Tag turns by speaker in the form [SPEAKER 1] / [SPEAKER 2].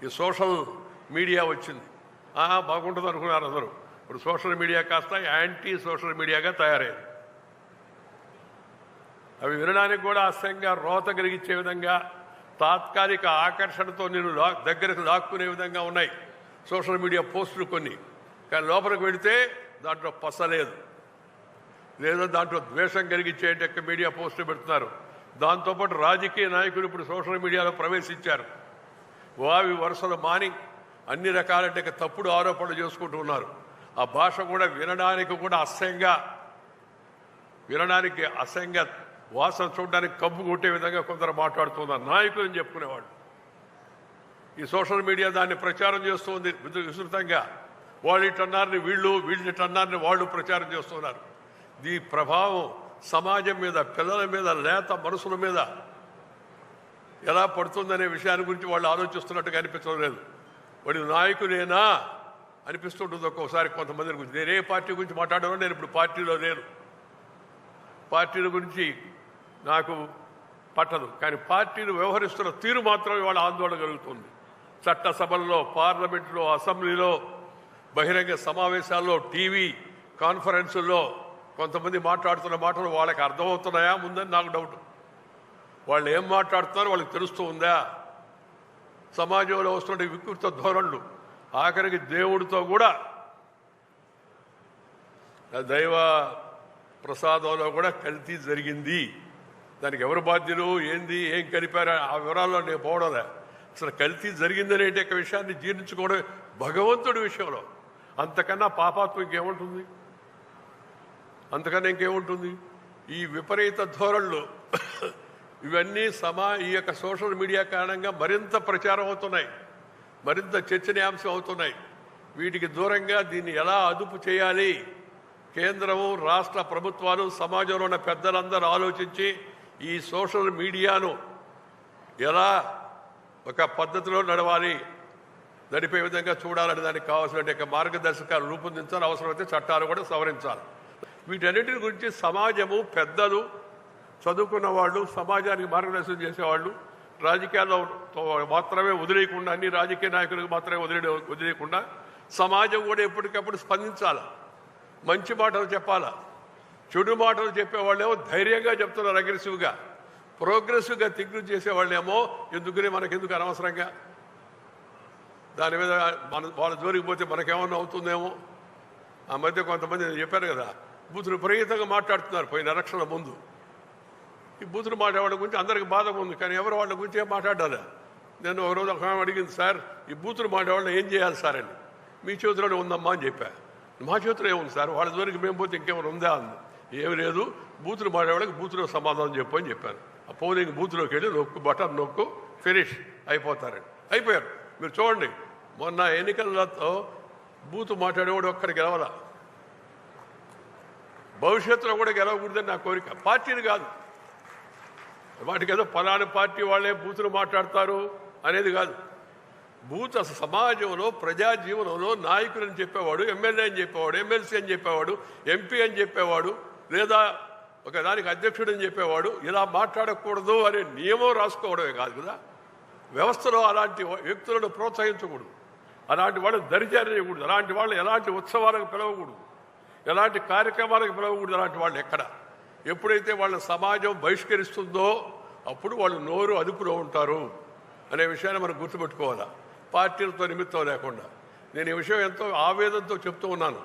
[SPEAKER 1] ఈ social media వచ్చింది. బాగుంటుంది అనుకున్నారు అందరూ. ఇప్పుడు సోషల్ మీడియా కాస్త యాంటీ సోషల్ మీడియాగా తయారైంది. అవి వినడానికి కూడా అసహ్యంగా రోత కలిగించే విధంగా, తాత్కాలిక ఆకర్షణతో నేను దగ్గరకు లాక్కునే విధంగా ఉన్నాయి సోషల్ మీడియా పోస్టులు కొన్ని. కానీ లోపలికి వెళితే దాంట్లో పసలేదు, లేదా దాంట్లో ద్వేషం కలిగించే మీడియా పోస్టులు పెడుతున్నారు. దాంతోపాటు రాజకీయ నాయకులు ఇప్పుడు సోషల్ మీడియాలో ప్రవేశించారు. వావి వరుసలు మాని అన్ని రకాలంటే తప్పుడు ఆరోపణలు చేసుకుంటూ ఉన్నారు. ఆ భాష కూడా వినడానికి అసహ్యంగా వాసన చూడడానికి కబ్బు కొట్టే విధంగా కొందరు మాట్లాడుతున్నారు నాయకులని చెప్పుకునేవాళ్ళు. ఈ సోషల్ మీడియా దాన్ని ప్రచారం చేస్తుంది విస్తృతంగా. వాళ్ళు ఇటన్నారని వీళ్ళు ఇటన్నారని వాళ్ళు ప్రచారం చేస్తున్నారు. దీని ప్రభావం సమాజం మీద, పిల్లల మీద, లేత మనసుల మీద ఎలా పడుతుందనే విషయాన్ని గురించి వాళ్ళు ఆలోచిస్తున్నట్టుగా అనిపించడం లేదు. వాడి నాయకులేనా అనిపిస్తుంటుంది ఒక్కోసారి కొంతమంది గురించి. నేనే పార్టీ గురించి మాట్లాడడం, నేను ఇప్పుడు పార్టీలో లేను, పార్టీల గురించి నాకు పట్టదు. కానీ పార్టీలు వ్యవహరిస్తున్న తీరు మాత్రం ఇవాళ ఆందోళన కలుగుతుంది. చట్టసభల్లో, పార్లమెంట్లో, అసెంబ్లీలో, బహిరంగ సమావేశాల్లో, టీవీ కాన్ఫరెన్సుల్లో కొంతమంది మాట్లాడుతున్న మాటలు వాళ్ళకి అర్థమవుతున్నాయా ముందని నాకు డౌట్. వాళ్ళు ఏం మాట్లాడుతున్నారో వాళ్ళకి తెలుస్తూ ఉందా? సమాజంలో వస్తున్న వికృత ధోరణులు, ఆఖరికి దేవుడితో కూడా, దైవ ప్రసాదంలో కూడా కల్తీ జరిగింది. దానికి ఎవరు బాధ్యులు, ఏంది, ఏం కలిపారా ఆ వివరాల్లో నేను పోవడంలే. అసలు కల్తీ జరిగిందనే విషయాన్ని జీర్ణించుకోవడం భగవంతుడి విషయంలో అంతకన్నా పాపాత్మ ఇంకేముంటుంది? అంతకన్నా ఇంకేముంటుంది? ఈ విపరీత ధోరణులు ఇవన్నీ ఈ యొక్క సోషల్ మీడియా కారణంగా మరింత ప్రచారం అవుతున్నాయి, మరింత చర్చనీయాంశం అవుతున్నాయి. వీటికి దూరంగా దీన్ని ఎలా అదుపు చేయాలి, కేంద్రము, రాష్ట్ర ప్రభుత్వాలు, సమాజంలో ఉన్న పెద్దలందరూ ఆలోచించి ఈ సోషల్ మీడియాను ఎలా ఒక పద్ధతిలో నడిపే విధంగా చూడాలని దానికి కావాల్సిన మార్గదర్శకాలు రూపొందించాలి. అవసరమైతే చట్టాలు కూడా సవరించాలి. వీటన్నిటి గురించి సమాజము, పెద్దలు, చదువుకున్న వాళ్ళు, సమాజానికి మార్గదర్శనం చేసేవాళ్ళు, రాజకీయాల్లో మాత్రమే వదిలేయకుండా, అన్ని రాజకీయ నాయకులకు మాత్రమే వదిలేయకుండా సమాజం కూడా ఎప్పటికప్పుడు స్పందించాలి. మంచి మాటలు చెప్పాలా. చెడు మాటలు చెప్పేవాళ్ళేమో ధైర్యంగా చెప్తున్నారు, అగ్రెసివ్గా. ప్రోగ్రెసివ్గా థింక్ చేసేవాళ్ళేమో మనకెందుకు అనవసరంగా దాని మీద వాళ్ళ జోలికి పోతే మనకేమన్నా అవుతుందేమో. ఆ మధ్య కొంతమంది చెప్పారు కదా, బూతులు విపరీతంగా మాట్లాడుతున్నారు పోయిన ఎలక్షన్ల ముందు. ఈ బూతులు మాట్లాడే వాళ్ళ గురించి అందరికి బాధ ఉంది, కానీ ఎవరు వాళ్ళ గురించి ఏం మాట్లాడాలి? నేను ఒకరోజు ఒక అడిగింది, సార్ ఈ బూతులు మాట్లాడే ఏం చేయాలి సార్ అని. మీ చేతిలోనే ఉందమ్మా అని చెప్పా. మా చేతిలో ఏముంది సార్, వాళ్ళ దూరికి మేము పోతే ఇంకేమైనా ఉందా అంది. ఏమి లేదు, బూతులు మాట్లాడేవాళ్ళకి బూతులో సమాధానం చెప్పు అని చెప్పాను. ఆ పోలింగ్ బూత్లోకి వెళ్ళి బటన్ నొక్కు, ఫినిష్ అయిపోతారండి. అయిపోయారు. మీరు చూడండి, మొన్న ఎన్నికలతో బూతు మాట్లాడేవాడు ఒక్కడి గెలవాల. భవిష్యత్తులో కూడా గెలవకూడదని నా కోరిక. పార్టీలు కాదు, వాటికి ఏదో ఫలానా పార్టీ వాళ్ళే బూతులు మాట్లాడతారు అనేది కాదు. బూత్ అసలు సమాజంలో, ప్రజా జీవనంలో నాయకులని చెప్పేవాడు, ఎమ్మెల్యే అని చెప్పేవాడు, ఎమ్మెల్సీ అని చెప్పేవాడు, ఎంపీ అని చెప్పేవాడు, లేదా ఒకదానికి అధ్యక్షుడు అని చెప్పేవాడు ఇలా మాట్లాడకూడదు అనే నియమం రాసుకోవడమే కాదు కదా. వ్యవస్థలో అలాంటి వ్యక్తులను ప్రోత్సహించకూడదు, అలాంటి వాళ్ళని దరిచేరకూడదు, అలాంటి వాళ్ళు ఎలాంటి ఉత్సవాలకు పిలవకూడదు, ఎలాంటి కార్యక్రమాలకు పిలవకూడదు. అలాంటి వాళ్ళు ఎప్పుడైతే వాళ్ళ సమాజం బహిష్కరిస్తుందో అప్పుడు వాళ్ళు నోరు అదుపులో ఉంటారు అనే విషయాన్ని మనం గుర్తుపెట్టుకోవాలా, పార్టీలతో నిమిత్తం లేకుండా. నేను ఈ విషయం ఎంతో ఆవేదనతో చెప్తూ ఉన్నాను.